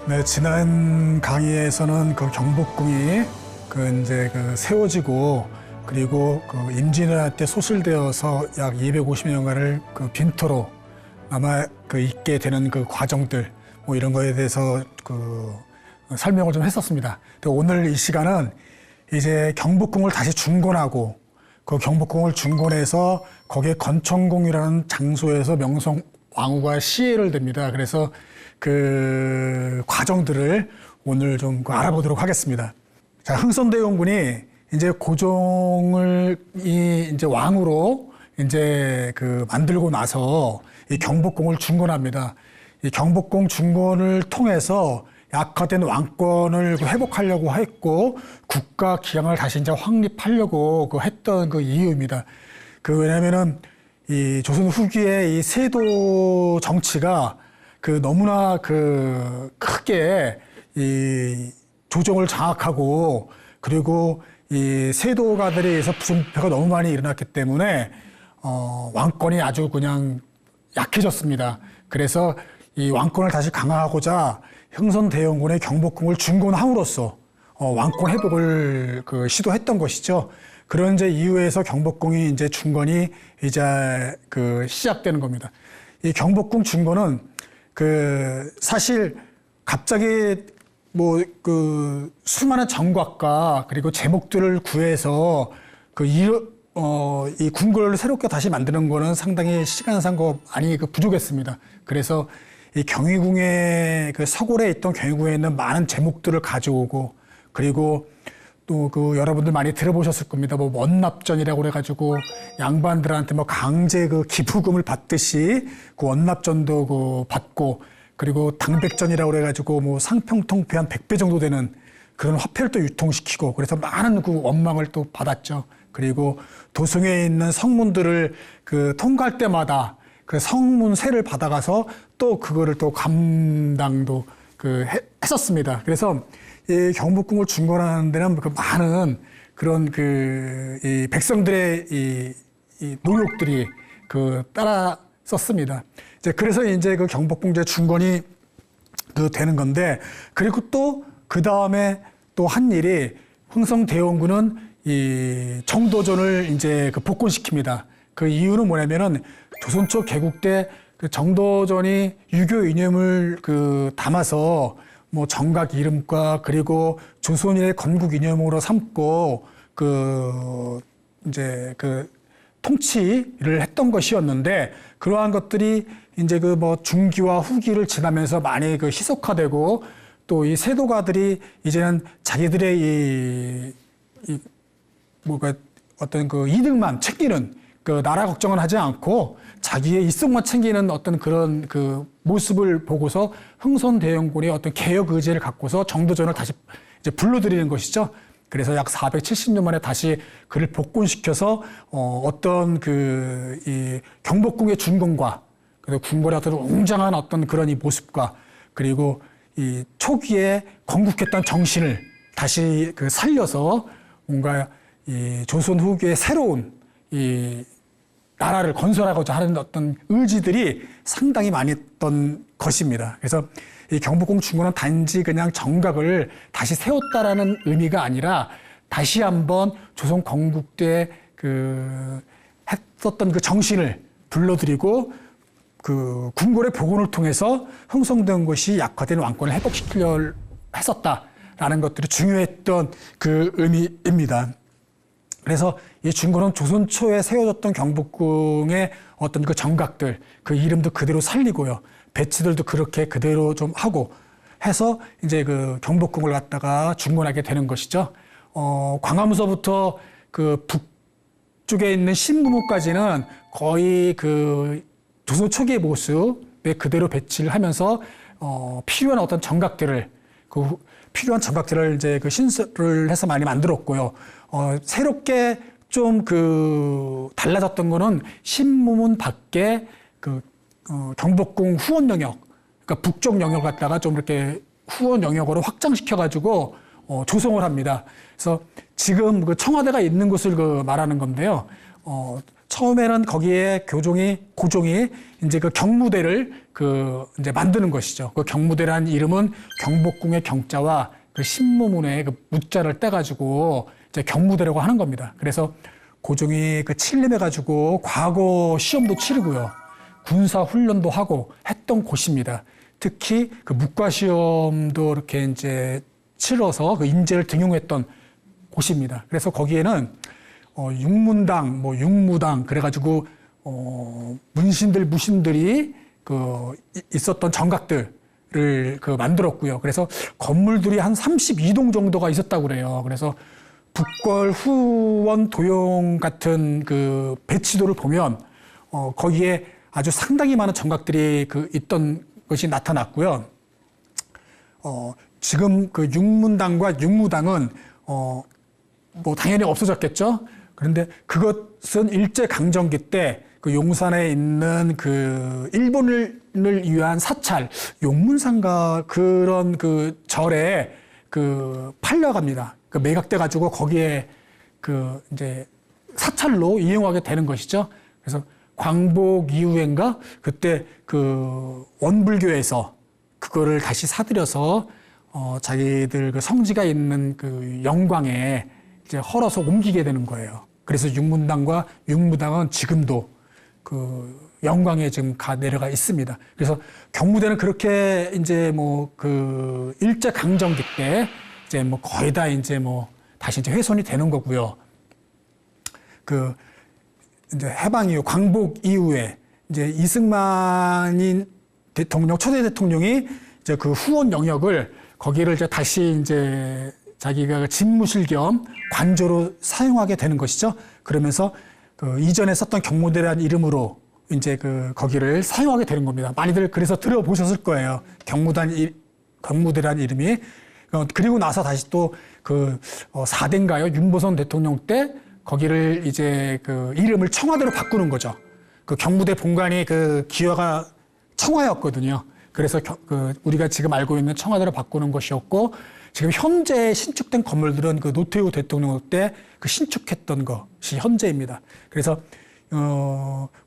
네, 지난 강의에서는 그 경복궁이 이제 세워지고 그리고 임진왜란 때 소실되어서 약 250년간을 빈터로 남아 있게 되는 그 과정들 뭐 이런 거에 대해서 설명을 좀 했었습니다. 오늘 이 시간은 이제 경복궁을 다시 중건하고 그 경복궁을 중건해서 거기에 건천궁이라는 장소에서 명성 왕후가 시해를 됩니다. 그래서 그 과정들을 오늘 좀 알아보도록 하겠습니다. 자, 흥선대원군이 이제 고종을 이제 왕으로 이제 만들고 나서 이 경복궁을 중건합니다. 이 경복궁 중건을 통해서 약화된 왕권을 회복하려고 했고 국가 기강을 다시 이제 확립하려고 했던 이유입니다. 왜냐면은 이 조선 후기에 이 세도 정치가 너무나 크게 이 조정을 장악하고 그리고 이 세도가들에 의해서 부정부패가 너무 많이 일어났기 때문에 왕권이 아주 그냥 약해졌습니다. 그래서 이 왕권을 다시 강화하고자 흥선대원군의 경복궁을 중건함으로써 왕권 회복을 시도했던 것이죠. 그런 이제 이유에서 경복궁이 이제 중건이 이제 시작되는 겁니다. 이 경복궁 중건은 사실 갑자기 수많은 정곽과 그리고 제목들을 구해서 이 궁궐을 새롭게 다시 만드는 거는 상당히 시간상 많이 부족했습니다. 그래서 이 경희궁의 서골에 있던 경희궁에 있는 많은 제목들을 가져오고 그리고 또 여러분들 많이 들어보셨을 겁니다. 원납전이라고 그래가지고 양반들한테 강제 기부금을 받듯이 원납전도 받고 그리고 당백전이라고 그래가지고 상평통폐 한 100배 정도 되는 그런 화폐를 또 유통시키고 그래서 많은 원망을 또 받았죠. 그리고 도성에 있는 성문들을 통과할 때마다 성문세를 받아가서 또 그거를 또 감당도 했었습니다. 그래서 이 경복궁을 중건하는 데는 많은 그런 이 백성들의 이 노력들이 따랐었습니다. 그래서 이제 경복궁 중건이 되는 건데 그리고 또 그 다음에 또 한 일이 흥선대원군은 이 정도전을 이제 복권시킵니다. 그 이유는 뭐냐면은 조선 초 개국 때 정도전이 유교 이념을 담아서 정각 이름과 그리고 조선인의 건국 이념으로 삼고 이제 통치를 했던 것이었는데 그러한 것들이 이제 중기와 후기를 지나면서 많이 희석화되고 또 이 세도가들이 이제는 자기들의 어떤 이득만 챙기는 나라 걱정은 하지 않고 자기의 이성만 챙기는 어떤 그런 모습을 보고서 흥선대원군이 어떤 개혁 의지를 갖고서 정도전을 다시 이제 불러들이는 것이죠. 그래서 약 470년 만에 다시 그를 복권시켜서 어떤 이 경복궁의 중건과 그리고 궁궐의 어떤 웅장한 어떤 그런 이 모습과 그리고 이 초기에 건국했던 정신을 다시 살려서 뭔가 이 조선 후기의 새로운 이 나라를 건설하고자 하는 어떤 의지들이 상당히 많이 있던 것입니다. 그래서 이 경복궁 중건은 단지 그냥 정각을 다시 세웠다라는 의미가 아니라 다시 한번 조선 건국 때 했었던 정신을 불러들이고 궁궐의 복원을 통해서 형성된 것이 약화된 왕권을 회복시키려 했었다라는 것들이 중요했던 의미입니다. 그래서 이 중건은 조선 초에 세워졌던 경복궁의 어떤 정각들, 이름도 그대로 살리고요. 배치들도 그렇게 그대로 좀 하고 해서 이제 경복궁을 갖다가 중건하게 되는 것이죠. 광화문서부터 북쪽에 있는 신무문까지는 거의 조선 초기의 모습에 그대로 배치를 하면서 필요한 어떤 정각들을 필요한 정각들을 이제 신설을 해서 많이 만들었고요. 새롭게 좀 달라졌던 거는 신무문 밖에 경복궁 후원 영역, 그러니까 북쪽 영역 갖다가 좀 이렇게 후원 영역으로 확장시켜가지고 조성을 합니다. 그래서 지금 청와대가 있는 곳을 말하는 건데요. 처음에는 거기에 고종이 이제 그 경무대를 이제 만드는 것이죠. 그 경무대라는 이름은 경복궁의 경자와 그 신무문의 그 무자를 떼가지고 이제 경무대라고 하는 겁니다. 그래서 고종이 그 칠림해가지고 과거 시험도 치르고요. 군사 훈련도 하고 했던 곳입니다. 특히 그 문과 시험도 이렇게 이제 치러서 그 인재를 등용했던 곳입니다. 그래서 거기에는 육문당, 육무당 그래가지고 문신들, 무신들이 있었던 정각들을 만들었고요. 그래서 건물들이 한 32동 정도가 있었다고 그래요. 그래서 북궐, 후원, 도용 같은 그 배치도를 보면 거기에 아주 상당히 많은 정각들이 있던 것이 나타났고요. 지금 그 육문당과 육무당은 뭐 당연히 없어졌겠죠. 그런데 그것은 일제강점기 때 그 용산에 있는 그 일본을 위한 사찰, 용문상가 그런 그 절에 팔려갑니다. 매각돼 가지고 거기에 이제 사찰로 이용하게 되는 것이죠. 그래서 광복 이후인가 그때 그 원불교에서 그거를 다시 사들여서 자기들 그 성지가 있는 그 영광에 이제 헐어서 옮기게 되는 거예요. 그래서 육문당과 육무당은 지금도 그 영광에 지금 내려가 있습니다. 그래서 경무대는 그렇게 이제 그 일제 강점기 때 이제 거의 다 이제 다시 이제 훼손이 되는 거고요. 이제 해방 이후 광복 이후에 이제 이승만인 대통령 초대 대통령이 이제 그 후원 영역을 거기를 이제 다시 이제 자기가 집무실 겸 관저로 사용하게 되는 것이죠. 그러면서 이전에 썼던 경무대라는 이름으로 이제 거기를 사용하게 되는 겁니다. 많이들 그래서 들어보셨을 거예요. 경무대라는 이름이. 그리고 나서 다시 또 4대인가요? 윤보선 대통령 때 거기를 이제 이름을 청와대로 바꾸는 거죠. 그 경무대 본관이 기와가 청와였거든요. 그래서 우리가 지금 알고 있는 청와대로 바꾸는 것이었고, 지금 현재 신축된 건물들은 노태우 대통령 때 신축했던 것이 현재입니다. 그래서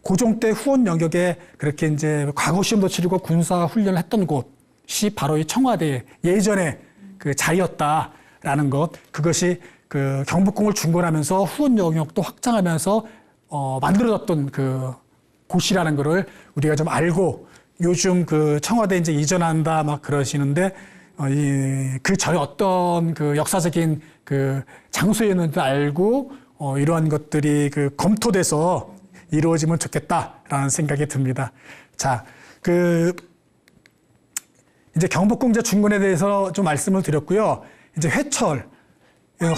고종 때 후원 영역에 그렇게 이제 과거 시험도 치르고 군사 훈련을 했던 곳이 바로 이 청와대 예전에 자리였다라는 것. 그것이 경복궁을 중건하면서 후원 영역도 확장하면서 만들어졌던 곳이라는 것을 우리가 좀 알고, 요즘 청와대 이제 이전한다 막 그러시는데 그 전에 어떤 역사적인 장소였는지도 알고 이러한 것들이 검토돼서 이루어지면 좋겠다라는 생각이 듭니다. 자, 이제 경복궁 이제 중건에 대해서 좀 말씀을 드렸고요. 이제 회철,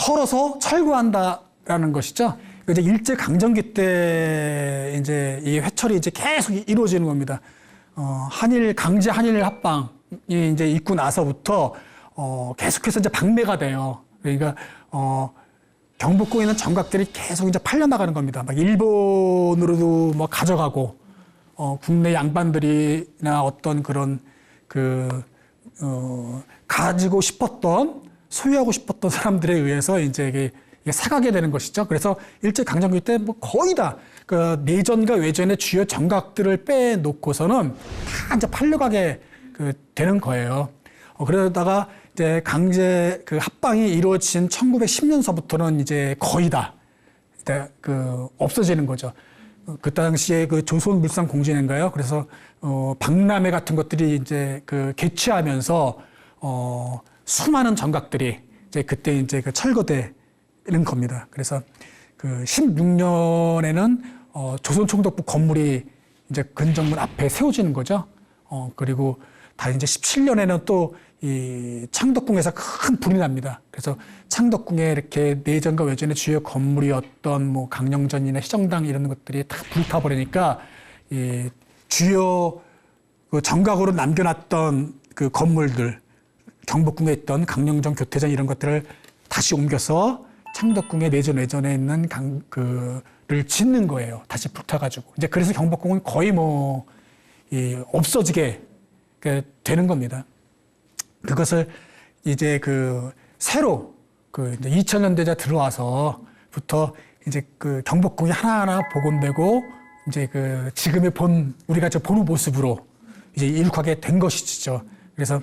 헐어서 철거한다라는 것이죠. 이제 일제 강점기 때 이제 이 회철이 이제 계속 이루어지는 겁니다. 강제 한일 합방이 이제 있고 나서부터 계속해서 이제 방매가 돼요. 그러니까 경복궁에 있는 정각들이 계속 이제 팔려나가는 겁니다. 막 일본으로도 가져가고, 국내 양반들이나 어떤 그런 가지고 싶었던, 소유하고 싶었던 사람들에 의해서 이제 이게 사가게 되는 것이죠. 그래서 일제 강점기 때 거의 다 내전과 외전의 주요 정각들을 빼놓고서는 다 이제 팔려가게 되는 거예요. 그러다가 이제 강제 합방이 이루어진 1910년서부터는 이제 거의 다 없어지는 거죠. 그 당시에 조선물산공진인가요? 그래서 박람회 같은 것들이 이제 개최하면서 수많은 정각들이 이제 그때 이제 철거되는 겁니다. 그래서 16년에는 조선총독부 건물이 이제 근정문 앞에 세워지는 거죠. 그리고 다 이제 17년에는 또 이 창덕궁에서 큰 불이 납니다. 그래서 창덕궁에 이렇게 내전과 외전의 주요 건물이었던 강령전이나 희정당 이런 것들이 다 불타버리니까 이 주요 정각으로 남겨놨던 건물들, 경복궁에 있던 강령전, 교태전 이런 것들을 다시 옮겨서 창덕궁의 내전 외전에 있는 를 짓는 거예요. 다시 불타가지고. 이제 그래서 경복궁은 거의 없어지게 되는 겁니다. 그것을 이제 새로 이제 2000년대자 들어와서부터 이제 그 경복궁이 하나하나 복원되고 이제 그 지금의 우리가 저 보는 모습으로 이제 이룩하게 된 것이죠. 그래서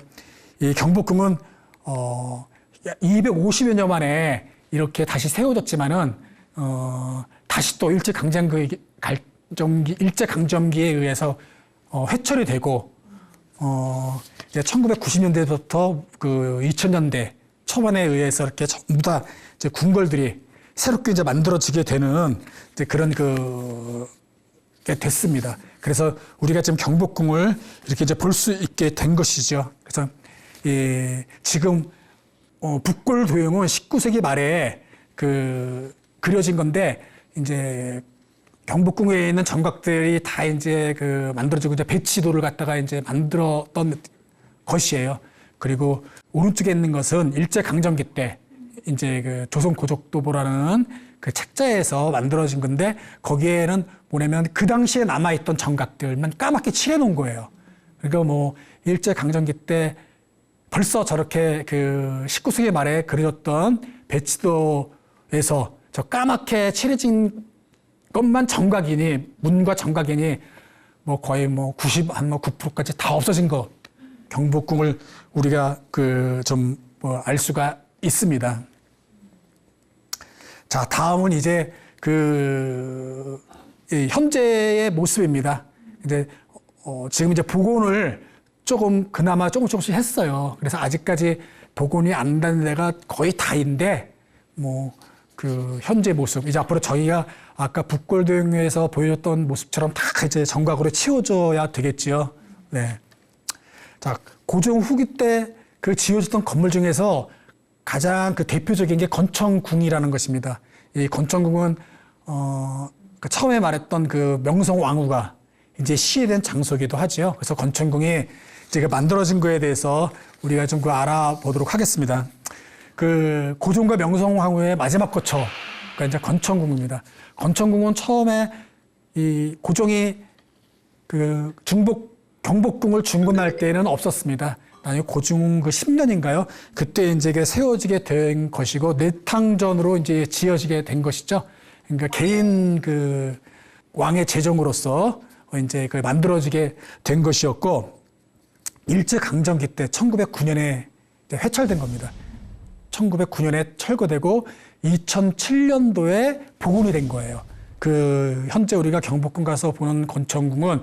이 경복궁은 250여 년 만에 이렇게 다시 세워졌지만은 다시 또 일제강점기에 의해서 회철이 되고 이제 1990년대부터 그 2000년대 초반에 의해서 이렇게 전부 다 이제 궁궐들이 새롭게 이제 만들어지게 되는 이제 그런 게 됐습니다. 그래서 우리가 지금 경복궁을 이렇게 이제 볼 수 있게 된 것이죠. 그래서 지금 북골 도형은 19세기 말에 그려진 건데 이제 경복궁에 있는 정각들이 다 이제 만들어지고 이제 배치도를 갖다가 이제 만들었던 것이에요. 그리고 오른쪽에 있는 것은 일제강점기 때 이제 조선 고족도보라는 그 책자에서 만들어진 건데 거기에는 뭐냐면 그 당시에 남아있던 정각들만 까맣게 칠해놓은 거예요. 그러니까 뭐 일제강점기 때 벌써 저렇게 19세기 말에 그려졌던 배치도에서 저 까맣게 칠해진 것만 정각이니 문과 정각이니 뭐 거의 뭐 9%까지 다 없어진 것 경복궁을 우리가 좀 알 수가 있습니다. 자, 다음은 이제 현재의 모습입니다. 이제 지금 이제 복원을 그나마 조금씩 했어요. 그래서 아직까지 복원이 안 된 데가 거의 다인데 현재 모습 이제 앞으로 저희가 아까 북골도형에서 보여줬던 모습처럼 다 이제 정각으로 치워져야 되겠지요. 네. 자, 고종 후기 때 지어졌던 건물 중에서 가장 대표적인 게 건청궁이라는 것입니다. 이 건청궁은 처음에 말했던 명성왕후가 이제 시해된 장소이기도 하지요. 그래서 건청궁이 이제 만들어진 거에 대해서 우리가 좀 알아보도록 하겠습니다. 고종과 명성황후의 마지막 거처가 이제 건청궁입니다. 건청궁은 처음에 이 고종이 경복궁을 중건할 때는 없었습니다. 나중에 고종 10년인가요? 그때 이제 세워지게 된 것이고 내탕전으로 이제 지어지게 된 것이죠. 그러니까 개인 왕의 재정으로서 이제 만들어지게 된 것이었고 일제강점기 때 1909년에 회철된 겁니다. 1909년에 철거되고 2007년도에 복원이 된 거예요. 현재 우리가 경복궁 가서 보는 건청궁은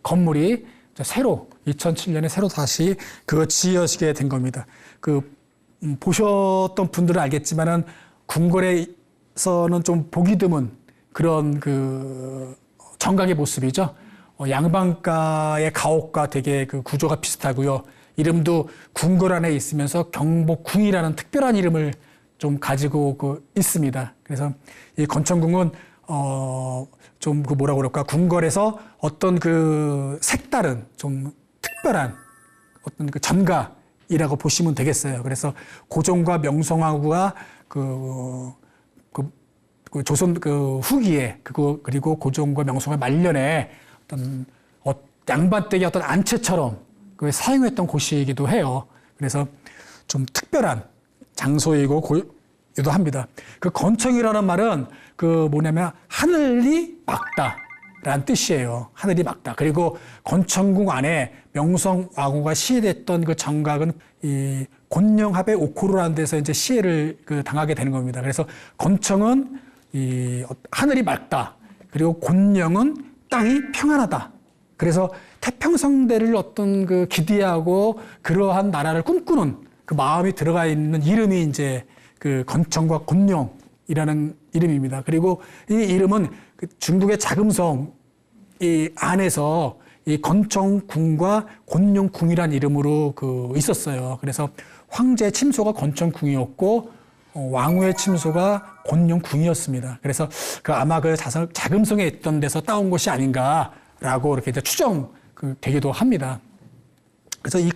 건물이 새로 2007년에 새로 다시 지어지게 된 겁니다. 보셨던 분들은 알겠지만은 궁궐에서는 좀 보기 드문 그런 정각의 모습이죠. 양반가의 가옥과 되게 구조가 비슷하고요. 이름도 궁궐 안에 있으면서 경복궁이라는 특별한 이름을 좀 가지고 있습니다. 그래서 이 건청궁은 좀 뭐라고 그럴까 궁궐에서 어떤 색다른 좀 특별한 어떤 전가이라고 보시면 되겠어요. 그래서 고종과 명성황후가 조선 후기에 그리고 고종과 명성황후 말년에 어떤 양반댁의 어떤 안채처럼 사용했던 곳이기도 해요. 그래서 좀 특별한 장소이기도 합니다. 건청이라는 말은 뭐냐면 하늘이 맑다라는 뜻이에요. 하늘이 맑다. 그리고 건청궁 안에 명성황후가 시해됐던 정각은 이 곤령합의 오코로라는 데서 이제 시해를 당하게 되는 겁니다. 그래서 건청은 이 하늘이 맑다. 그리고 곤령은 땅이 평안하다. 그래서 태평성대를 어떤 기대하고 그러한 나라를 꿈꾸는 마음이 들어가 있는 이름이 이제 건청과 곤령이라는 이름입니다. 그리고 이 이름은 중국의 자금성 이 안에서 이 건청궁과 곤룡궁이라는 이름으로 있었어요. 그래서 황제의 침소가 건청궁이었고 왕후의 침소가 곤룡궁이었습니다. 그래서 아마 자금성에 있던 데서 따온 것이 아닌가라고 이렇게 이제 추정 되기도 합니다. 그래서 이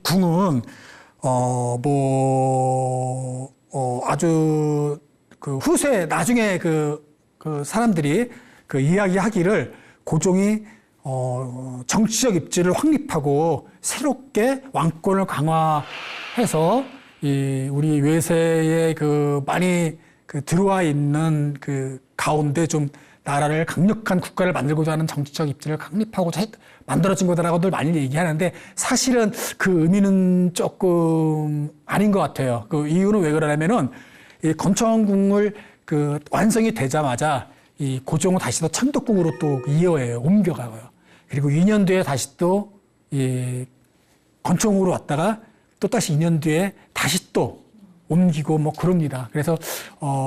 궁은 아주 후세 나중에 사람들이 이야기하기를 고종이 정치적 입지를 확립하고 새롭게 왕권을 강화해서 우리 외세에 많이 그 들어와 있는 그 가운데 좀 나라를 강력한 국가를 만들고자 하는 정치적 입지를 확립하고자 만들어진 거다라고들 많이 얘기하는데 사실은 그 의미는 조금 아닌 것 같아요. 그 이유는 왜 그러냐면은 이 건천궁을 그 완성이 되자마자 이 고종은 다시 또 창덕궁으로 또 이어해요. 옮겨가고요. 그리고 2년 뒤에 다시 또 이 건천궁으로 왔다가 또 다시 2년 뒤에 다시 또 옮기고 뭐 그럽니다. 그래서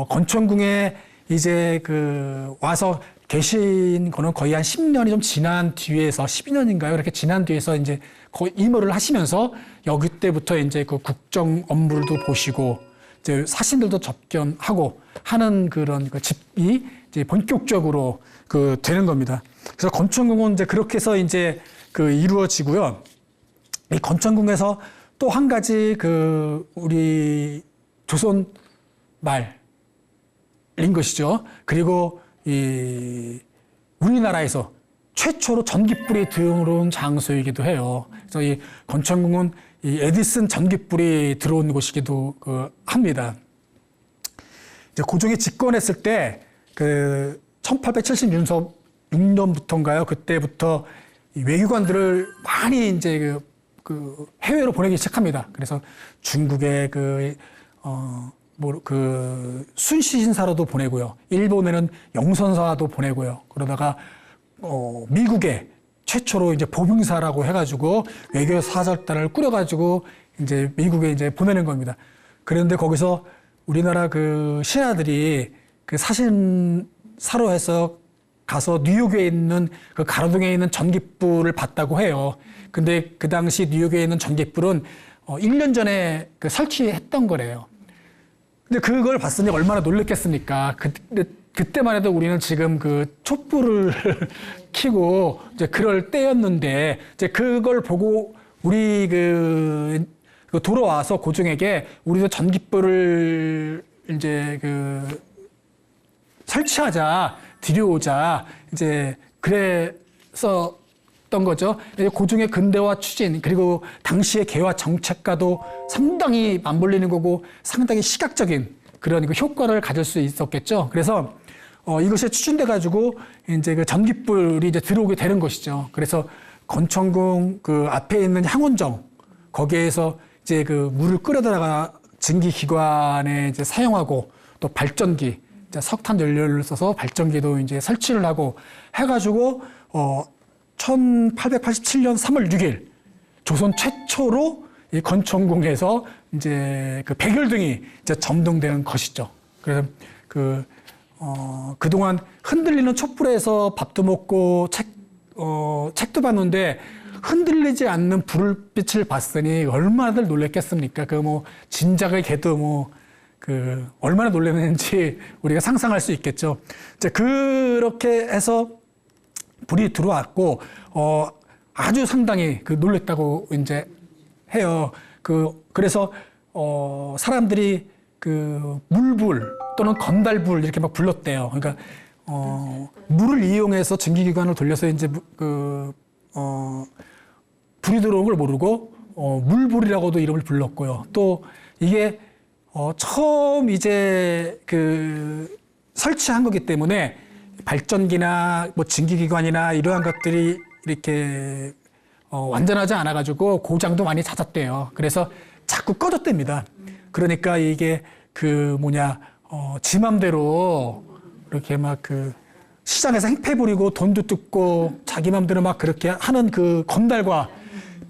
건천궁에 이제 그 와서 계신 거는 거의 한 10년이 좀 지난 뒤에서 12년인가요? 이렇게 지난 뒤에서 이제 거의 임무를 하시면서 여기 때부터 이제 그 국정 업무도 보시고 이제 사신들도 접견하고 하는 그런 그 집이 이제 본격적으로 그 되는 겁니다. 그래서 건천궁은 이제 그렇게 해서 이제 그 이루어지고요. 이 건천궁에서 또 한 가지 그 우리 조선 말인 것이죠. 그리고 이 우리나라에서 최초로 전깃불이 들어온 장소이기도 해요. 그래서 이 건천궁은 이 에디슨 전깃불이 들어온 곳이기도 합니다. 이제 고종이 집권했을 때 그 1876년부터인가요? 그때부터 이 외교관들을 많이 이제 그 해외로 보내기 시작합니다. 그래서 중국의 순시신사로도 보내고요. 일본에는 영선사도 보내고요. 그러다가 미국에 최초로 이제 보빙사라고 해가지고 외교 사절단을 꾸려가지고 이제 미국에 이제 보내는 겁니다. 그런데 거기서 우리나라 그 신하들이 그 사신사로 해서 가서 뉴욕에 있는 그 가로등에 있는 전깃불을 봤다고 해요. 근데 그 당시 뉴욕에 있는 전깃불은 1년 전에 그 설치했던 거래요. 근데 그걸 봤으니 얼마나 놀랬겠습니까? 그때만 해도 우리는 지금 그 촛불을 켜고 이제 그럴 때였는데 이제 그걸 보고 우리 그 돌아와서 고종에게 우리도 전깃불을 이제 그 설치하자, 들여오자 이제 그래서 거죠. 고종의 근대화 추진 그리고 당시의 개화 정책과도 상당히 맞물리는 거고 상당히 시각적인 그런 그 효과를 가질 수 있었겠죠. 그래서 이것이 추진돼 가지고 이제 그 전깃불이 이제 들어오게 되는 것이죠. 그래서 건천궁 그 앞에 있는 향원정 거기에서 이제 그 물을 끓여다가 증기기관에 이제 사용하고 또 발전기 이제 석탄 연료를 써서 발전기도 이제 설치를 하고 해가지고 1887년 3월 6일 조선 최초로 이 건천궁에서 이제 그 백열등이 이제 점등되는 것이죠. 그래서 그동안 흔들리는 촛불에서 밥도 먹고 책도 봤는데 흔들리지 않는 불빛을 봤으니 얼마나들 놀랬겠습니까? 진작의 개도 얼마나 놀랐는지 우리가 상상할 수 있겠죠. 이제 그렇게 해서 불이 들어왔고, 아주 상당히 놀랬다고 이제 해요. 그래서, 사람들이 물불 또는 건달불 이렇게 막 불렀대요. 그러니까, 물을 이용해서 증기기관을 돌려서 이제 불이 들어온 걸 모르고, 물불이라고도 이름을 불렀고요. 또 이게, 처음 이제 설치한 거기 때문에 발전기나 증기기관이나 이러한 것들이 이렇게 완전하지 않아가지고 고장도 많이 잦았대요. 그래서 자꾸 꺼졌답니다. 그러니까 이게 지 맘대로 이렇게 막 시장에서 행패 부리고 돈도 뜯고 자기 맘대로 막 그렇게 하는 건달과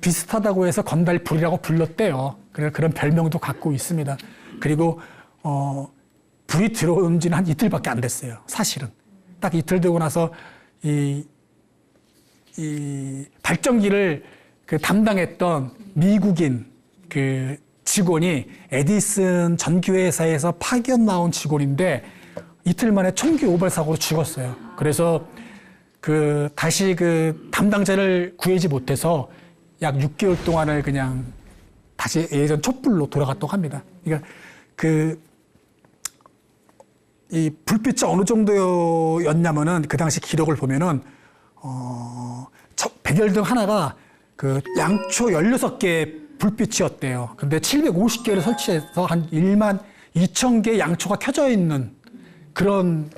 비슷하다고 해서 건달불이라고 불렀대요. 그래서 그런 별명도 갖고 있습니다. 그리고 불이 들어온 지는 한 이틀밖에 안 됐어요. 사실은. 딱 이틀 되고 나서 이 발전기를 담당했던 미국인 직원이 에디슨 전기회사에서 파견 나온 직원인데 이틀 만에 총기 오발 사고로 죽었어요. 그래서 다시 담당자를 구하지 못해서 약 6개월 동안을 그냥 다시 예전 촛불로 돌아갔다고 합니다. 그러니까 이 불빛이 어느 정도였냐면은 그 당시 기록을 보면은 백열등 하나가 양초 16개 불빛이었대요. 근데 750개를 설치해서 한 1만 2,000개의 양초가 켜져 있는 그런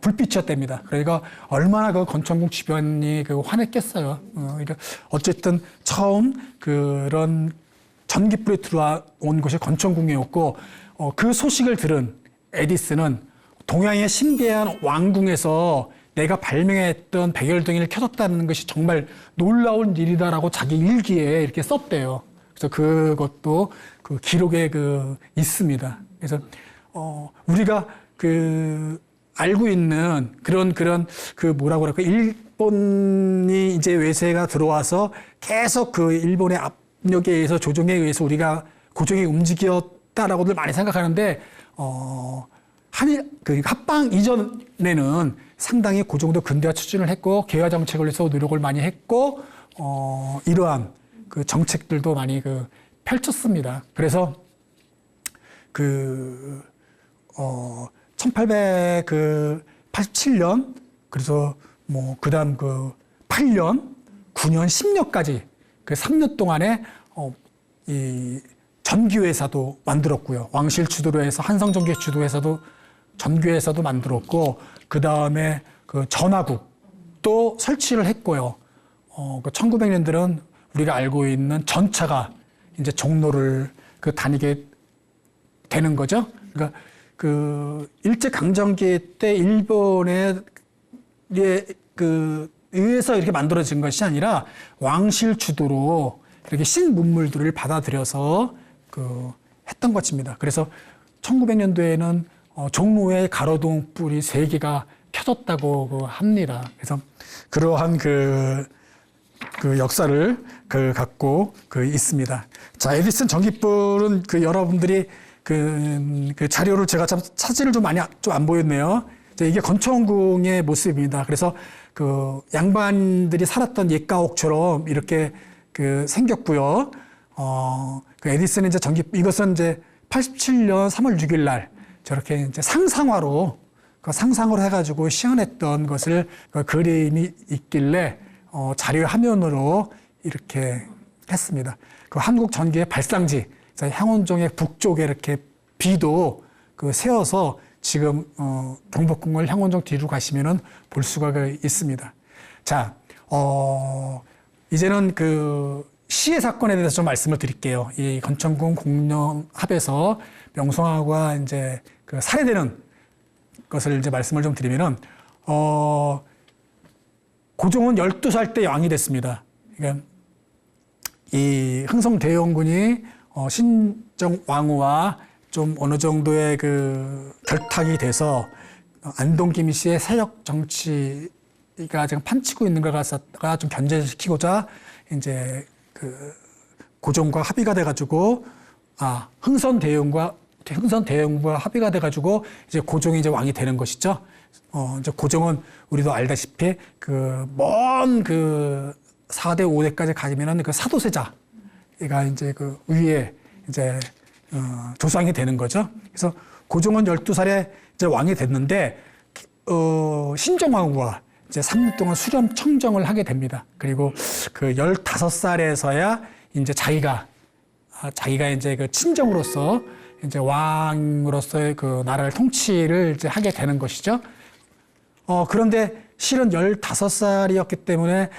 불빛이었답니다. 그러니까 얼마나 그 건천궁 주변이 화냈겠어요. 어쨌든 처음 그런 전기불이 들어온 곳이 건천궁이었고, 그 소식을 들은 에디슨은 동양의 신비한 왕궁에서 내가 발명했던 백열등을 켜졌다는 것이 정말 놀라운 일이다라고 자기 일기에 이렇게 썼대요. 그래서 그것도 그 기록에 있습니다. 그래서 우리가 알고 있는 그런 뭐라고 그럴까, 일본이 이제 외세가 들어와서 계속 그 일본의 압력에 의해서, 조정에 의해서 우리가 고종이 움직였다라고들 많이 생각하는데, 합방 이전에는 상당히 고종도 근대화 추진을 했고, 개화 정책을 위해서 노력을 많이 했고, 이러한 그 정책들도 많이 펼쳤습니다. 그래서 1887년, 그래서 그다음 8년, 9년, 10년까지 그 3년 동안에 이 전기회사도 만들었고요. 왕실 주도로 해서 한성전기 주도해서도 전기회사도 만들었고, 그 다음에 전화국도 설치를 했고요. 1900년들은 우리가 알고 있는 전차가 이제 종로를 다니게 되는 거죠. 그러니까 일제 강점기 때 일본에 의해서 이렇게 만들어진 것이 아니라 왕실 주도로 이렇게 신문물들을 받아들여서 했던 것입니다. 그래서 1900년도에는 종로에 가로등 불이 3개가 켜졌다고 합니다. 그래서 그러한 역사를 갖고 있습니다. 자, 에디슨 전기불은 여러분들이 자료를 제가 참 사진을 좀 안 보였네요. 이게 건천궁의 모습입니다. 그래서 양반들이 살았던 옛가옥처럼 이렇게 생겼고요. 에디슨은 이제 이것은 이제 87년 3월 6일 날 저렇게 이제 상상으로 해가지고 시연했던 것을 그림이 있길래 자료 화면으로 이렇게 했습니다. 한국 전기의 발상지, 향원종의 북쪽에 이렇게 비도 세워서 지금 경복궁을 향원종 뒤로 가시면은 볼 수가 있습니다. 자, 이제는 시해 사건에 대해서 좀 말씀을 드릴게요. 이 건천궁 공령합에서 명성황후가 이제 살해되는 것을 이제 말씀을 좀 드리면은, 고종은 12살 때 왕이 됐습니다. 그러니까 이 흥성대원군이 신정왕후와 좀 어느 정도의 결탁이 돼서 안동 김씨의 세력 정치가 지금 판치고 있는 걸 갖다가 좀 견제시키고자 이제 고종과 합의가 돼가지고 흥선대원과 합의가 돼가지고 이제 고종이 이제 왕이 되는 것이죠. 이제 고종은 우리도 알다시피 먼 4대 5대까지 가면은 사도세자가 이제 위에 이제 조상이 되는 거죠. 그래서 고종은 12살에 이제 왕이 됐는데 신정왕후와 이제 3년 동안 수렴 청정을 하게 됩니다. 그리고 15살에서야 이제 자기가 이제 친정으로서 이제 왕으로서의 나라를 통치를 이제 하게 되는 것이죠. 그런데 실은 15살이었기 때문에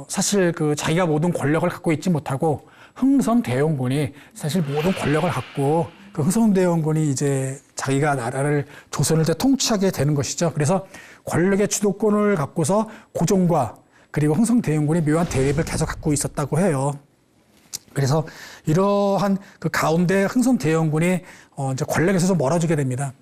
사실 자기가 모든 권력을 갖고 있지 못하고 흥선대원군이 사실 모든 권력을 갖고 흥선대원군이 이제 자기가 나라를 조선을 통치하게 되는 것이죠. 그래서 권력의 주도권을 갖고서 고종과 그리고 흥선대원군이 묘한 대립을 계속 갖고 있었다고 해요. 그래서 이러한 가운데 흥선대원군이 이제 권력에서 좀 멀어지게 됩니다.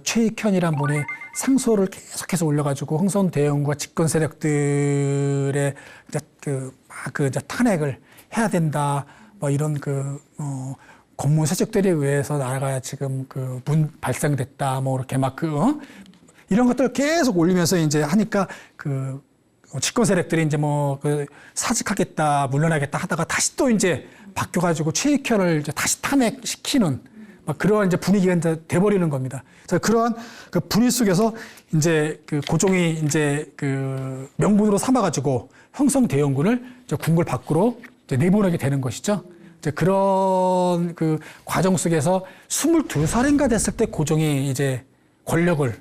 최익현이란 분이 상소를 계속해서 올려가지고 흥선대원과 집권 세력들의 이제 탄핵을 해야 된다. 이런 권문 세력들에 의해서 나라가 지금 발생됐다. 이렇게 이런 것들을 계속 올리면서 이제 하니까 집권 세력들이 이제 사직하겠다, 물러나겠다 하다가 다시 또 이제 바뀌어가지고 최익현을 이제 다시 탄핵시키는 그러한 이제 분위기가 이제 돼버리는 겁니다. 그래서 그러한 분위기 속에서 이제 고종이 이제 명분으로 삼아가지고 흥선대원군을 이제 궁궐 밖으로 이제 내보내게 되는 것이죠. 이제 그런 그 과정 속에서 22살인가 됐을 때 고종이 이제 권력을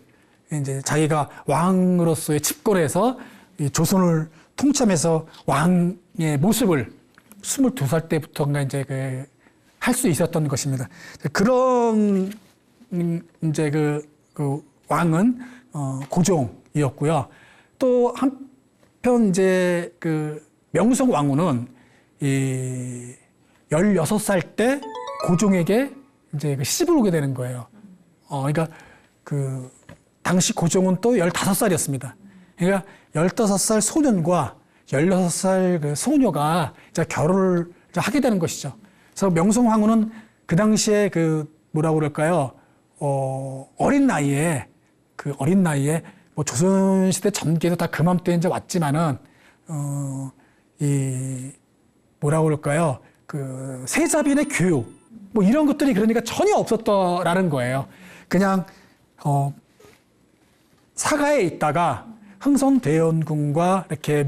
이제 자기가 왕으로서의 집권해서 이 조선을 통치하면서 왕의 모습을 22살 때부터인가 이제 그 할 수 있었던 것입니다. 그런 이제 그 왕은 고종이었고요. 또 한편 이제 그 명성 왕후는 이 16살 때 고종에게 이제 그 시집을 오게 되는 거예요. 그러니까 그 당시 고종은 또 15살이었습니다. 그러니까 15살 소년과 16살 그 소녀가 이제 결혼을 이제 하게 되는 것이죠. 그래서 명성 황후는 그 당시에 그 뭐라고 그럴까요? 어린 나이에 뭐 조선시대 전기에도 다 그맘때 이제 왔지만은 이 뭐라고 그럴까요? 그 세자빈의 교육 뭐 이런 것들이 그러니까 전혀 없었더라는 거예요. 그냥 사가에 있다가 흥선대원군과 이렇게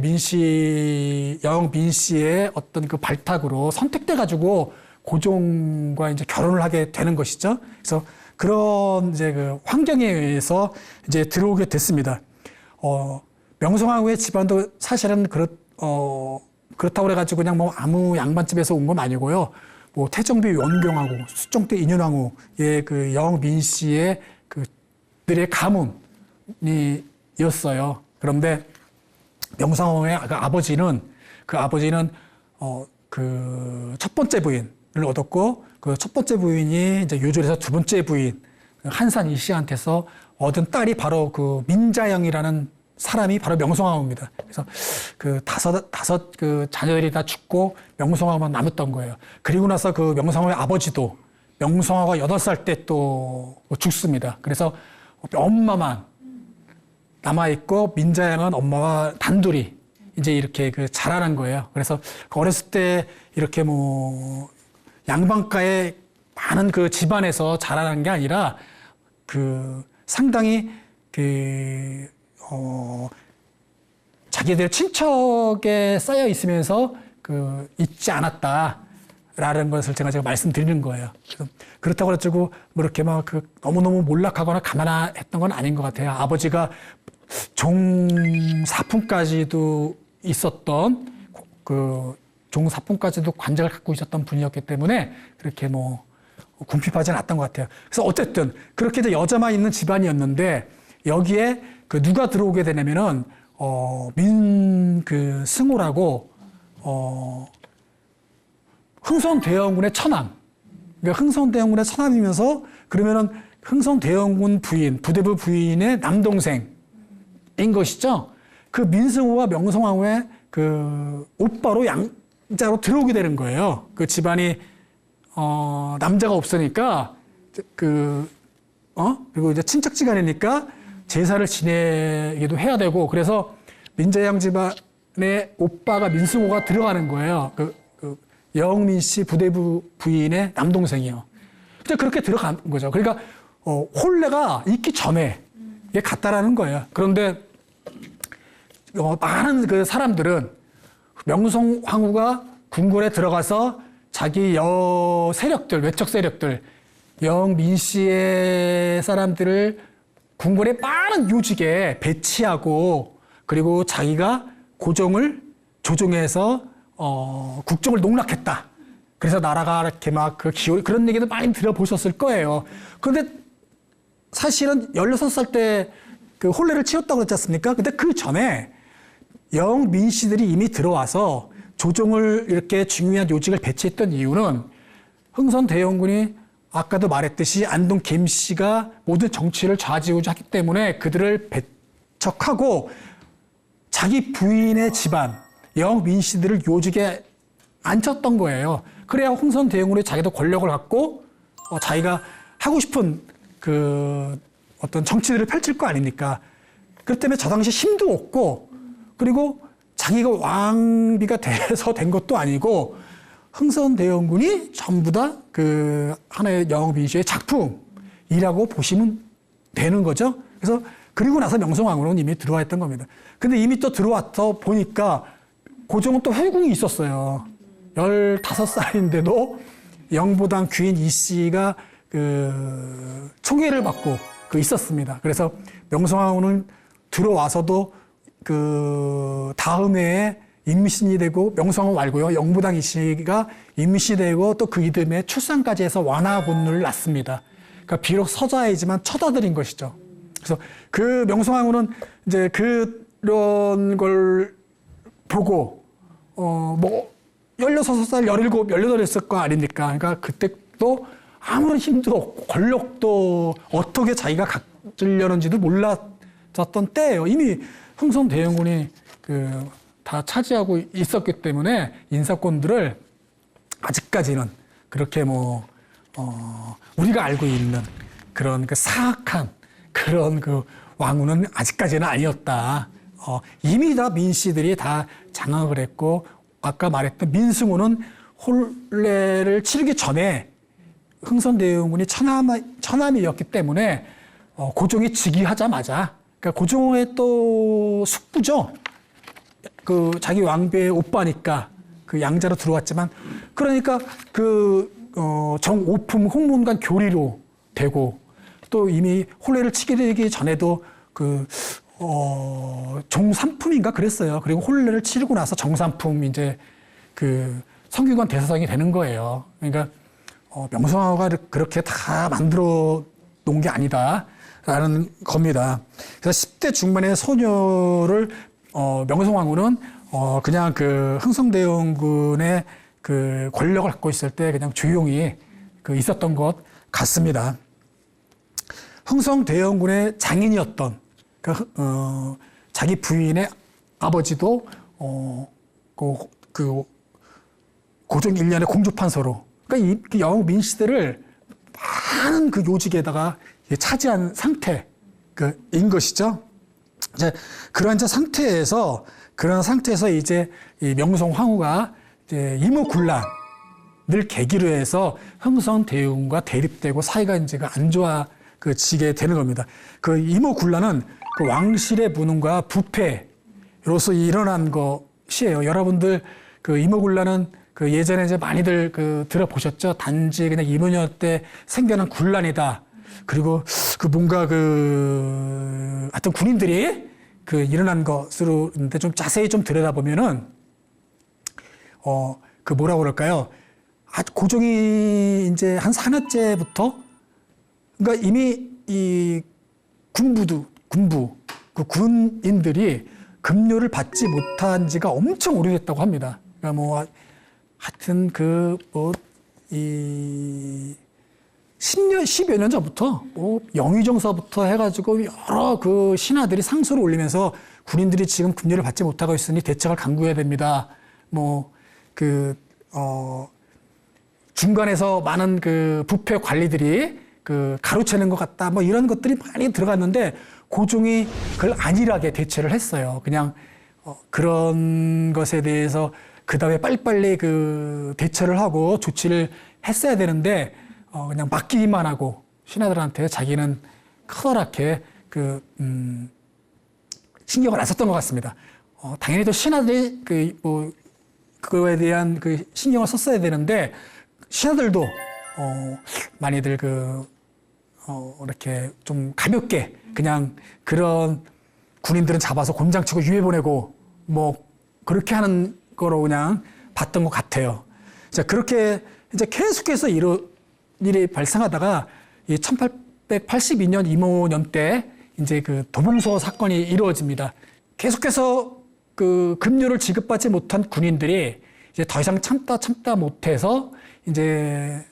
영영 민씨의 어떤 그 발탁으로 선택돼 가지고 고종과 이제 결혼을 하게 되는 것이죠. 그래서 그런 이제 그 환경에 의해서 이제 들어오게 됐습니다. 명성황후의 집안도 사실은 그렇다고 그래가지고 그냥 뭐 아무 양반집에서 온 건 아니고요. 뭐 태정비 원경하고 수정대 인윤왕후의 그 영영 민씨의 그들의 가문이었어요. 그런데 명성황후의 그 아버지는 그 첫 번째 부인을 얻었고 그 첫 번째 부인이 이제 요절에서 두 번째 부인 한산 이씨한테서 얻은 딸이 바로 그 민자영이라는 사람이 바로 명성황후입니다. 그래서 그 다섯 그 자녀들이 다 죽고 명성황후만 남았던 거예요. 그리고 나서 그 명성황후의 아버지도 명성황후가 8살 때 또 죽습니다. 그래서 엄마만 남아있고 민자양은 엄마와 단둘이 이제 이렇게 그 자라난 거예요. 그래서 어렸을 때 이렇게 뭐 양반가의 많은 그 집안에서 자라난 게 아니라 그 상당히 자기들 친척에 쌓여 있으면서 있지 않았다라는 것을 제가 말씀드리는 거예요. 그렇다고 해가지고 뭐 이렇게 막 너무너무 몰락하거나 가난했던 건 아닌 것 같아요. 아버지가 종사품까지도 있었던 종사품까지도 관직을 갖고 있었던 분이었기 때문에 그렇게 뭐 궁핍하지는 않았던 것 같아요. 그래서 어쨌든 그렇게 이제 여자만 있는 집안이었는데 여기에 누가 들어오게 되냐면은 승호라고 흥선대원군의 처남. 그러니까 흥선대원군의 처남이면서 그러면은 흥선대원군 부인, 부대부 부인의 남동생인 것이죠. 그 민승호와 명성황후의 오빠로 양자로 들어오게 되는 거예요. 그 집안이 남자가 없으니까 그리고 이제 친척지간이니까 제사를 지내기도 해야 되고 그래서 민자양 집안의 오빠가 민승호가 들어가는 거예요. 여영민 씨 부대부 부인의 남동생이요. 근데 그렇게 들어간 거죠. 그러니까 혼례가 있기 전에 이게 갔다라는 거예요. 그런데 많은 그 사람들은 명성황후가 궁궐에 들어가서 자기 세력들, 외척 세력들, 영민 씨의 사람들을 궁궐의 많은 요직에 배치하고 그리고 자기가 고종을 조종해서 국정을 농락했다. 그래서 나라가 이렇게 막 그런 얘기도 많이 들어보셨을 거예요. 그런데 사실은 16살 때 혼례를 치렀다고 그랬지 않습니까? 근데 그 전에 영민 씨들이 이미 들어와서 조종을 이렇게 중요한 요직을 배치했던 이유는 흥선대원군이 아까도 말했듯이 안동 김씨가 모든 정치를 좌지우지하기 때문에 그들을 배척하고 자기 부인의 집안 영민 씨들을 요직에 앉혔던 거예요. 그래야 흥선대원군이 자기도 권력을 갖고 자기가 하고 싶은 어떤 정치들을 펼칠 거 아닙니까? 그렇기 때문에 저 당시 힘도 없고 그리고 자기가 왕비가 돼서 된 것도 아니고 흥선대원군이 전부 다 하나의 영민씨의 작품이라고 보시면 되는 거죠. 그래서 그리고 나서 명성황후는 이미 들어와 있던 겁니다. 근데 이미 또 들어와서 보니까 고종은 또 회궁이 있었어요. 15살인데도 영부당 귀인 이 씨가 그 총애를 받고 있었습니다. 그래서 명성황후는 들어와서도 그 다음 해에 임신이 되고, 명성황후 말고요, 영부당 이 씨가 임신이 되고 또 그 이듬해 출산까지 해서 완화군을 낳습니다. 그러니까 비록 서자이지만 처자들인 것이죠. 그래서 그 명성황후는 이제 그런 걸 보고 뭐 16살, 17, 18이었을 거 아닙니까? 그러니까 그때 또 아무런 힘도 없고 권력도 어떻게 자기가 가지려는지도 몰랐던 때예요. 이미 흥선대원군이 다 차지하고 있었기 때문에 인사권들을 아직까지는 그렇게 우리가 알고 있는 그런 그 사악한 그런 그 왕후는 아직까지는 아니었다. 이미 다 민씨들이 다 장악을 했고, 아까 말했던 민승우는 혼례를 치르기 전에 흥선대원군이 처남이었기 때문에 고종이 즉위하자마자, 그러니까 고종의 또 숙부죠. 그 자기 왕비의 오빠니까 그 양자로 들어왔지만, 그러니까 정오품 홍문관 교리로 되고, 또 이미 혼례를 치게 되기 전에도 정삼품인가 그랬어요. 그리고 혼례를 치르고 나서 정삼품 이제 성균관 대사장이 되는 거예요. 그러니까 명성황후가 그렇게 다 만들어 놓은 게 아니다라는 겁니다. 그래서 10대 중반의 소녀를 명성황후는 그냥 흥성대원군의 권력을 갖고 있을 때 그냥 조용히 있었던 것 같습니다. 흥성대원군의 장인이었던 자기 부인의 아버지도 고종 1년의 공주판서로, 그러니까 이 영국 민씨들을 많은 요직에다가 차지한 상태인 것이죠. 이제 그런 상태에서 이제 이 명성황후가 이제 이모군란을 계기로 해서 흥선대원군과 대립되고 사이가 이제 안 좋아지게 되는 겁니다. 이모군란은 왕실의 무능과 부패로서 일어난 것이에요. 여러분들 이모군란은 예전에 이제 많이들 들어보셨죠? 단지 그냥 이모녀 때 생겨난 군란이다. 그리고 뭔가 하여튼 군인들이 일어난 것으로 있는데, 좀 자세히 좀 들여다보면은 뭐라고 그럴까요? 고종이 이제 한 4년째부터, 그러니까 이미 이 군부 군인들이 급료를 받지 못한 지가 엄청 오래됐다고 합니다. 그러니까 하여튼 10년, 10여 년 전부터 영의정서부터 해가지고 여러 신하들이 상소를 올리면서 군인들이 지금 급료를 받지 못하고 있으니 대책을 강구해야 됩니다. 중간에서 많은 부패 관리들이 가로채는 것 같다. 이런 것들이 많이 들어갔는데, 고종이 그걸 안일하게 대처를 했어요. 그냥 그런 것에 대해서 그 다음에 빨리빨리 대처를 하고 조치를 했어야 되는데, 그냥 맡기기만 하고 신하들한테 자기는 커다랗게 신경을 안 썼던 것 같습니다. 당연히 또 신하들이 그거에 대한 신경을 썼어야 되는데, 신하들도 많이들 이렇게 좀 가볍게 그냥 그런 군인들은 잡아서 곤장치고 유해 보내고 그렇게 하는 거로 그냥 봤던 것 같아요. 자, 그렇게 이제 계속해서 일이 발생하다가 1882년 이모년 때 이제 도봉소 사건이 이루어집니다. 계속해서 급료를 지급받지 못한 군인들이 이제 더 이상 참다 못해서 이제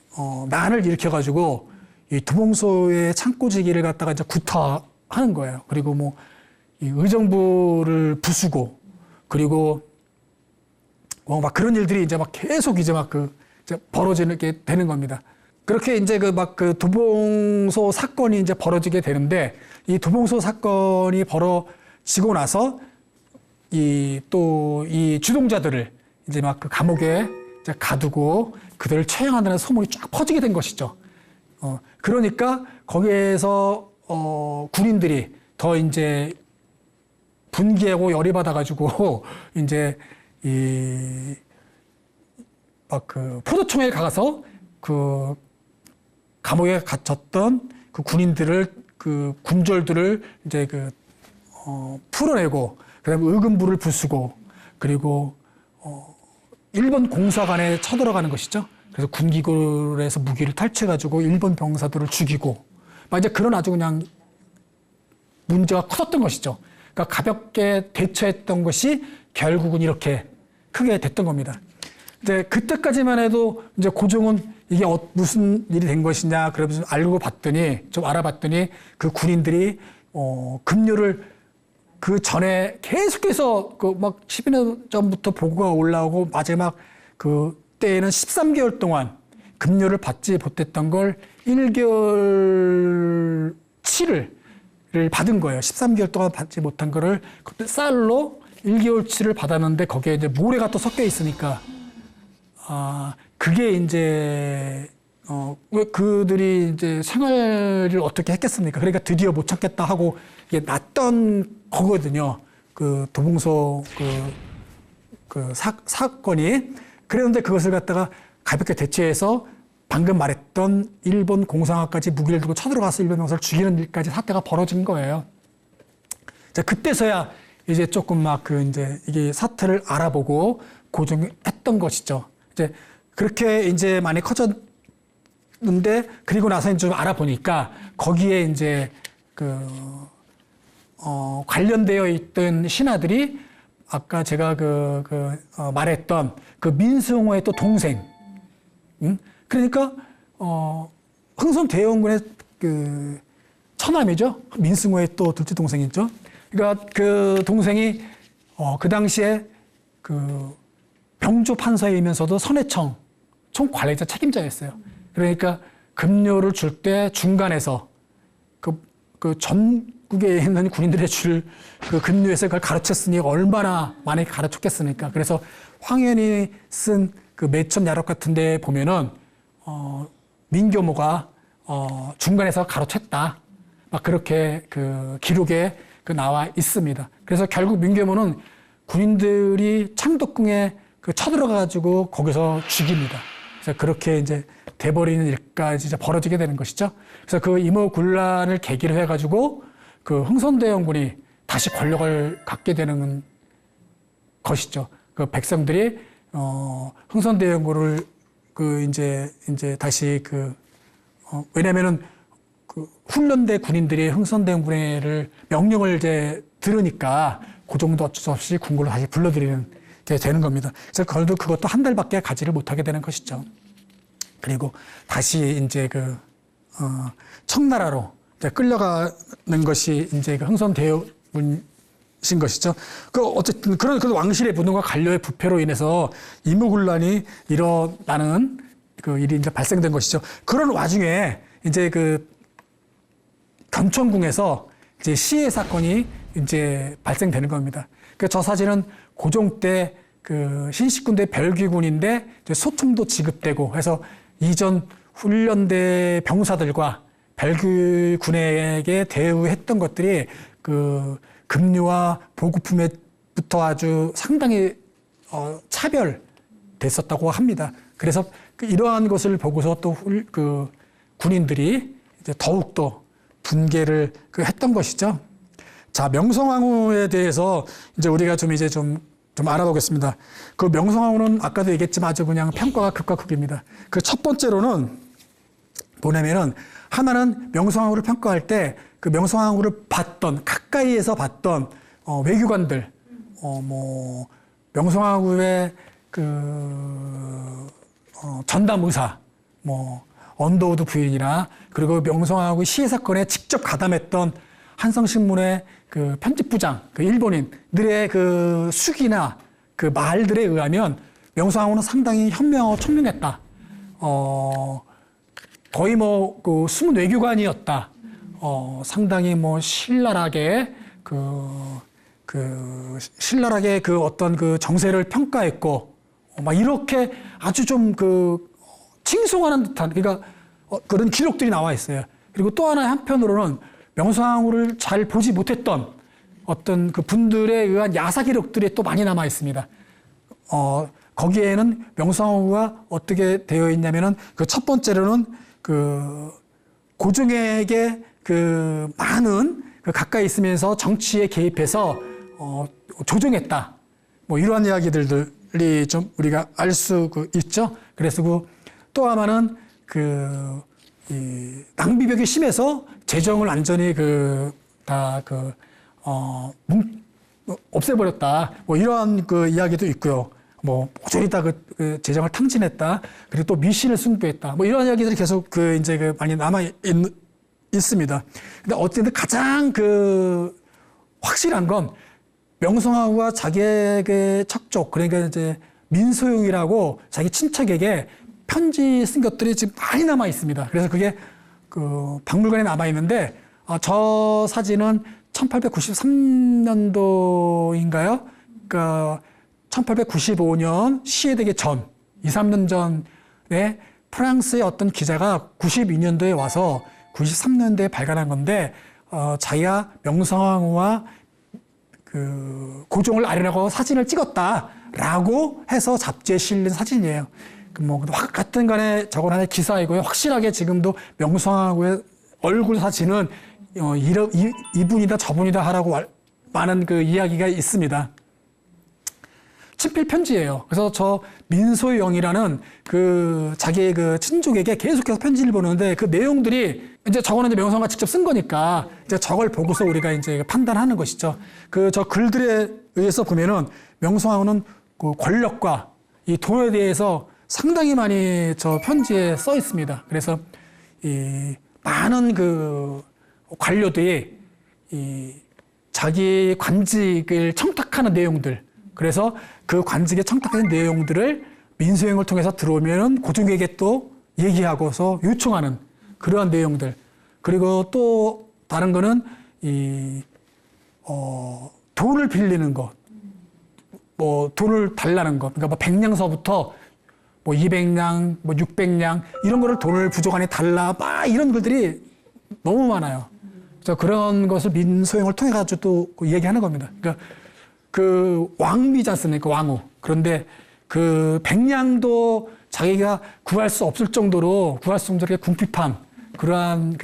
난을 일으켜가지고 이 도봉소의 창고지기를 갖다가 이제 구타하는 거예요. 그리고 이 의정부를 부수고, 그리고 막 그런 일들이 이제 계속 이제 이제 벌어지게 되는 겁니다. 그렇게 이제 도봉소 사건이 이제 벌어지게 되는데, 이 도봉소 사건이 벌어지고 나서 이 주동자들을 이제 감옥에 이제 가두고 그들을 처형한다는 소문이 쫙 퍼지게 된 것이죠. 그러니까 거기에서 군인들이 더 이제 분기하고 열이 받아가지고 이제 막 그 포도청에 가서 그 감옥에 갇혔던 그 군인들을 그 군졸들을 이제 풀어내고 그다음에 의금부를 부수고 그리고 일본 공사관에 쳐들어가는 것이죠. 그래서 군기굴에서 무기를 탈취해가지고 일본 병사들을 죽이고 막 이제 그런 아주 그냥 문제가 커졌던 것이죠. 그러니까 가볍게 대처했던 것이 결국은 이렇게 크게 됐던 겁니다. 이제 그때까지만 해도 이제 고종은 이게 무슨 일이 된 것이냐 그러면서 좀 알아봤더니 그 군인들이 급료를 그 전에 계속해서 그 막 10년 전부터 보고가 올라오고 마지막 그 때에는 13개월 동안 급료를 받지 못했던 걸 1개월치를 받은 거예요. 13개월 동안 받지 못한 거를 그때 쌀로 1개월치를 받았는데 거기에 이제 모래가 또 섞여 있으니까 그게 이제 왜 그들이 이제 생활을 어떻게 했겠습니까? 그러니까 드디어 못 참겠다 하고 이게 났던 거거든요. 그 도봉소 사건이. 그랬는데 그것을 갖다가 가볍게 대체해서 방금 말했던 일본 공상화까지 무기를 들고 쳐들어가서 일본 병사를 죽이는 일까지 사태가 벌어진 거예요. 자, 그때서야 이제 조금 막 이제 이게 사태를 알아보고 고종이 했던 것이죠. 이제 그렇게 이제 많이 커졌는데 그리고 나서 좀 알아보니까 거기에 이제 관련되어 있던 신하들이 아까 제가 말했던 그 민승호의 또 동생. 그러니까, 흥선대원군의 처남이죠. 민승호의 또 둘째 동생이죠. 그러니까 그 동생이, 그 당시에 병조 판사이면서도 선해청 총관리자 책임자였어요. 그러니까 급료를 줄 때 중간에서 전국에 있는 군인들의 줄 급료에서 그걸 가르쳤으니 얼마나 많이 가르쳤겠습니까? 그래서 황현이 쓴 그 매천야록 같은 데 보면은, 민교모가, 중간에서 가로챘다. 막 그렇게 기록에 나와 있습니다. 그래서 결국 민교모는 군인들이 창덕궁에 쳐들어가가지고 거기서 죽입니다. 그래서 그렇게 이제 돼버리는 일까지 이제 벌어지게 되는 것이죠. 그래서 그 임오군란을 계기로 해가지고 그 흥선대원군이 다시 권력을 갖게 되는 것이죠. 그 백성들이 흥선대원군을 이제 다시 왜냐면은 훈련대 군인들이 흥선대원군을 명령을 이제 들으니까 고종도 어쩔 수 없이 군고를 다시 불러들이는 게 되는 겁니다. 그래서 그것도 한 달밖에 가지를 못하게 되는 것이죠. 그리고 다시 이제 청나라로 이제 끌려가는 것이 이제 흥선대원군 신 것이죠. 어쨌든 그런 왕실의 무능과 관료의 부패로 인해서 임오군란이 일어나는 일이 이제 발생된 것이죠. 그런 와중에 이제 견천궁에서 이제 시해 사건이 이제 발생되는 겁니다. 저 사진은 고종 때 신식군대 별귀군인데 소총도 지급되고 해서 이전 훈련대 병사들과 별귀군에게 대우했던 것들이 급료와 보급품에부터 아주 상당히 차별됐었다고 합니다. 그래서 이러한 것을 보고서 또 군인들이 이제 더욱더 분개를 했던 것이죠. 자, 명성황후에 대해서 이제 우리가 좀 알아보겠습니다. 명성황후는 아까도 얘기했지만 아주 그냥 평가가 극과 극입니다. 첫 번째로는 뭐냐면은 하나는 명성황후를 평가할 때 명성황후를 가까이에서 봤던 외교관들, 명성황후의 전담의사, 언더우드 부인이나 그리고 명성황후 시해 사건에 직접 가담했던 한성신문의 편집부장, 일본인들의 수기나 말들에 의하면 명성황후는 상당히 현명하고聰明했다. 거의 숨은 외교관이었다. 상당히 신랄하게 신랄하게 어떤 정세를 평가했고 막 이렇게 아주 좀 칭송하는 듯한 그러니까 그런 기록들이 나와 있어요. 그리고 또 하나 한편으로는 명성황후를 잘 보지 못했던 어떤 분들에 의한 야사 기록들이 또 많이 남아 있습니다. 거기에는 명성황후가 어떻게 되어 있냐면은 그 첫 번째로는 그 고종에게 그 많은 그 가까이 있으면서 정치에 개입해서 조종했다. 뭐 이러한 이야기들이 좀 우리가 알 수 있죠. 그래서 또 하나는 이 낭비벽이 심해서 재정을 완전히 없애버렸다. 뭐 이러한 그 이야기도 있고요. 뭐 모조리 다 그 재정을 탕진했다. 그리고 또 미신을 숭배했다. 뭐 이런 이야기들이 계속 이제 많이 남아 있습니다. 근데 어쨌든 가장 확실한 건 명성황후가 자기에게 척족, 그러니까 이제 민소용이라고 자기 친척에게 편지 쓴 것들이 지금 많이 남아 있습니다. 그래서 그게 박물관에 남아 있는데, 저 사진은 1893년도인가요? 그러니까 1895년 시해되기 전, 2, 3년 전에 프랑스의 어떤 기자가 92년도에 와서 93년도에 발간한 건데, 자기가 명성황후와 고종을 아련하고 사진을 찍었다라고 해서 잡지에 실린 사진이에요. 뭐 같은 간에 저건 하나의 기사이고요. 확실하게 지금도 명성황후의 얼굴 사진은 이분이다 저분이다 하라고 많은 이야기가 있습니다. 친필 편지예요. 그래서 저 민소영이라는 자기의 친족에게 계속해서 편지를 보내는데 그 내용들이 이제 저거는 이제 명성황후가 직접 쓴 거니까 이제 저걸 보고서 우리가 이제 판단하는 것이죠. 저 글들에 의해서 보면은 명성황후는 권력과 이 돈에 대해서 상당히 많이 저 편지에 써 있습니다. 그래서 이 많은 관료들이 자기 관직을 청탁하는 내용들, 그래서 그 관직에 청탁하는 내용들을 민소영을 통해서 들어오면 고종에게 또 얘기하고서 요청하는 그러한 내용들. 그리고 또 다른 거는 돈을 빌리는 것, 뭐 돈을 달라는 것. 그러니까 뭐 100냥서부터 뭐 200냥, 뭐 600냥 이런 거를 돈을 부족하니 달라, 막 이런 글들이 너무 많아요. 그래서 그런 것을 민소영을 통해 가지고 또 얘기하는 겁니다. 그러니까 왕비지 않습니까? 왕후. 그런데 100냥도 자기가 구할 수 없을 정도로 궁핍한 그러한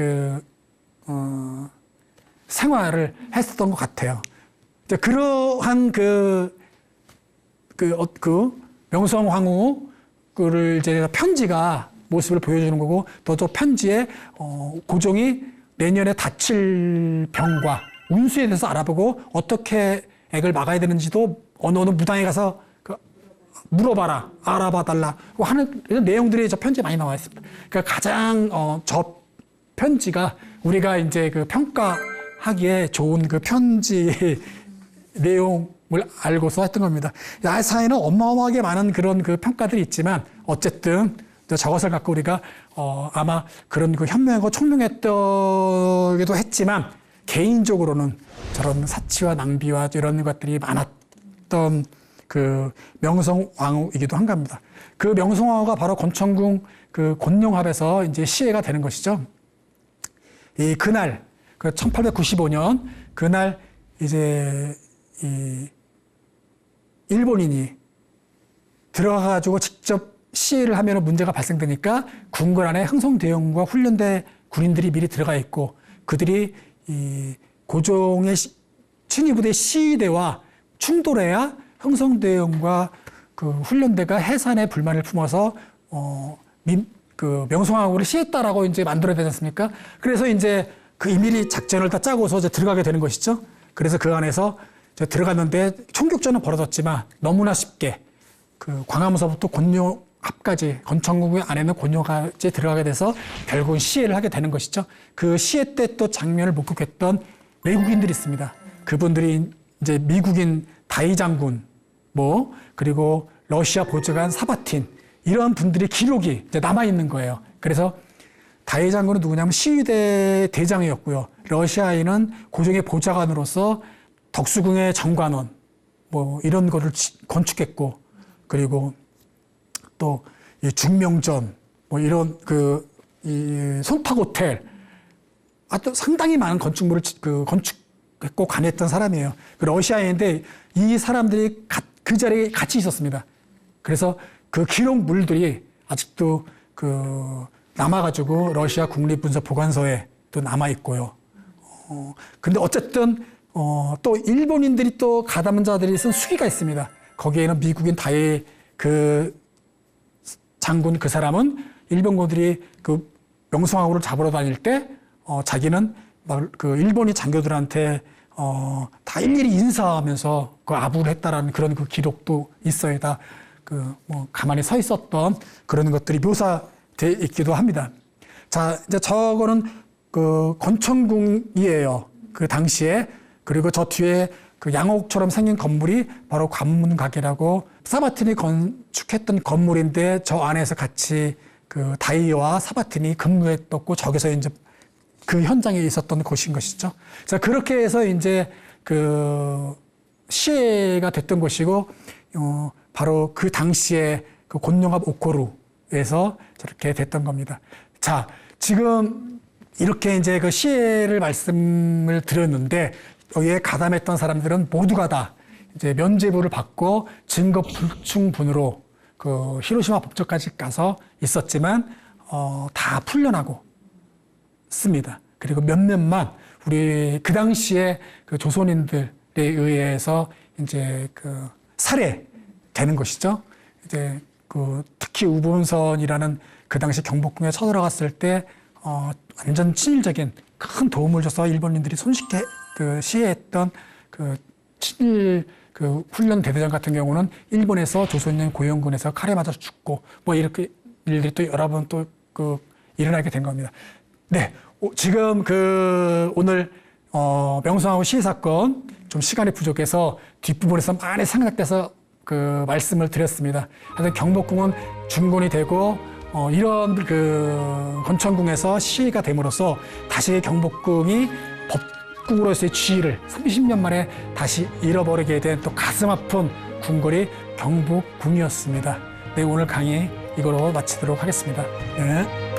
생활을 했었던 것 같아요. 그러한 명성황후를 이제 편지가 모습을 보여주는 거고, 또 저 편지에 고종이 내년에 다칠 병과 운수에 대해서 알아보고 어떻게 액을 막아야 되는지도 어느 무당에 가서 물어봐라, 알아봐달라 하는 이런 내용들이 저 편지에 많이 나와 있습니다. 그러니까 가장 저 편지가 우리가 이제 평가하기에 좋은 편지 내용을 알고서 했던 겁니다. 사회는 어마어마하게 많은 그런 평가들이 있지만 어쨌든 저것을 갖고 우리가 아마 그런 현명하고 총명했다기도 했지만 개인적으로는 저런 사치와 낭비와 이런 것들이 많았던 명성황후이기도 한 겁니다. 명성황후가 바로 권천궁 곤룡합에서 이제 시해가 되는 것이죠. 그날 1895년 그날 이제 일본인이 들어가가지고 직접 시해를 하면 문제가 발생되니까 궁궐 안에 흥성대원과 훈련대 군인들이 미리 들어가 있고, 그들이 고종의 친위부대 시위대와 충돌해야 흥성대원과 훈련대가 해산의 불만을 품어서 명성황후를 시했다라고 이제 만들어야 되지 않습니까? 그래서 이제 임의리 작전을 다 짜고서 이제 들어가게 되는 것이죠. 그래서 그 안에서 들어갔는데 총격전은 벌어졌지만 너무나 쉽게 광화문서부터 곤룡합까지, 권천궁 안에는 곤룡까지 들어가게 돼서 결국은 시해를 하게 되는 것이죠. 시해 때 또 장면을 목격했던 외국인들이 있습니다. 그분들이 이제 미국인 다이 장군, 그리고 러시아 보좌관 사바틴, 이런 분들이 기록이 이제 남아 있는 거예요. 그래서 다이 장군은 누구냐면 시위대 대장이었고요. 러시아인은 고종의 보좌관으로서 덕수궁의 정관원, 이런 거를 건축했고, 그리고 또 중명전, 이런 이 손탁 호텔, 또 상당히 많은 건축물을 건축했고 관했던 사람이에요. 러시아인인데 이 사람들이 그 자리에 같이 있었습니다. 그래서 그 기록물들이 아직도 그 남아가지고 러시아 국립문서보관소에 또 남아 있고요. 근데 어쨌든 또 일본인들이 또 가담자들이 쓴 수기가 있습니다. 거기에는 미국인 다이 그 장군 그 사람은 일본군들이 그 명성황후를 잡으러 다닐 때 자기는 막 그 일본인 장교들한테 다 일일이 인사하면서 그 아부를 했다라는 그런 그 기록도 있어요. 다 그 뭐 가만히 서 있었던 그런 것들이 묘사돼 있기도 합니다. 자, 이제 저거는 그 건천궁이에요. 그 당시에. 그리고 저 뒤에 그 양옥처럼 생긴 건물이 바로 관문각이라고 사바틴이 건축했던 건물인데 저 안에서 같이 그 다이와 사바틴이 근무했었고 저기서 이제 그 현장에 있었던 곳인 것이죠. 자, 그렇게 해서 이제 그 시해가 됐던 곳이고, 바로 그 당시에 그 곤룡합 오코루에서 저렇게 됐던 겁니다. 자, 지금 이렇게 이제 그 시해를 말씀을 드렸는데, 여기에 가담했던 사람들은 모두가 다 이제 면죄부를 받고 증거 불충분으로 그 히로시마 법정까지 가서 있었지만, 다 풀려나고 습니다. 그리고 몇몇만 우리 그 당시에 그 조선인들에 의해서 이제 그 살해되는 것이죠. 이제 그 특히 우본선이라는 그 당시 경복궁에 쳐들어갔을 때 완전 친일적인 큰 도움을 줘서 일본인들이 손쉽게 그 시해했던 그 친일 그 훈련 대대장 같은 경우는 일본에서 조선인 고용군에서 칼에 맞아 죽고 뭐 이렇게 일들이 또 여러 번 또 그 일어나게 된 겁니다. 네, 지금 그 오늘 명성황후 시해 사건 좀 시간이 부족해서 뒷부분에서 많이 생략돼서 그 말씀을 드렸습니다. 하여튼 경복궁은 중건이 되고 이런 그 건천궁에서 시해가 됨으로써 다시 경복궁이 법궁으로서의 지위를 30년 만에 다시 잃어버리게 된 또 가슴 아픈 궁궐이 경복궁이었습니다. 네, 오늘 강의 이거로 마치도록 하겠습니다. 네.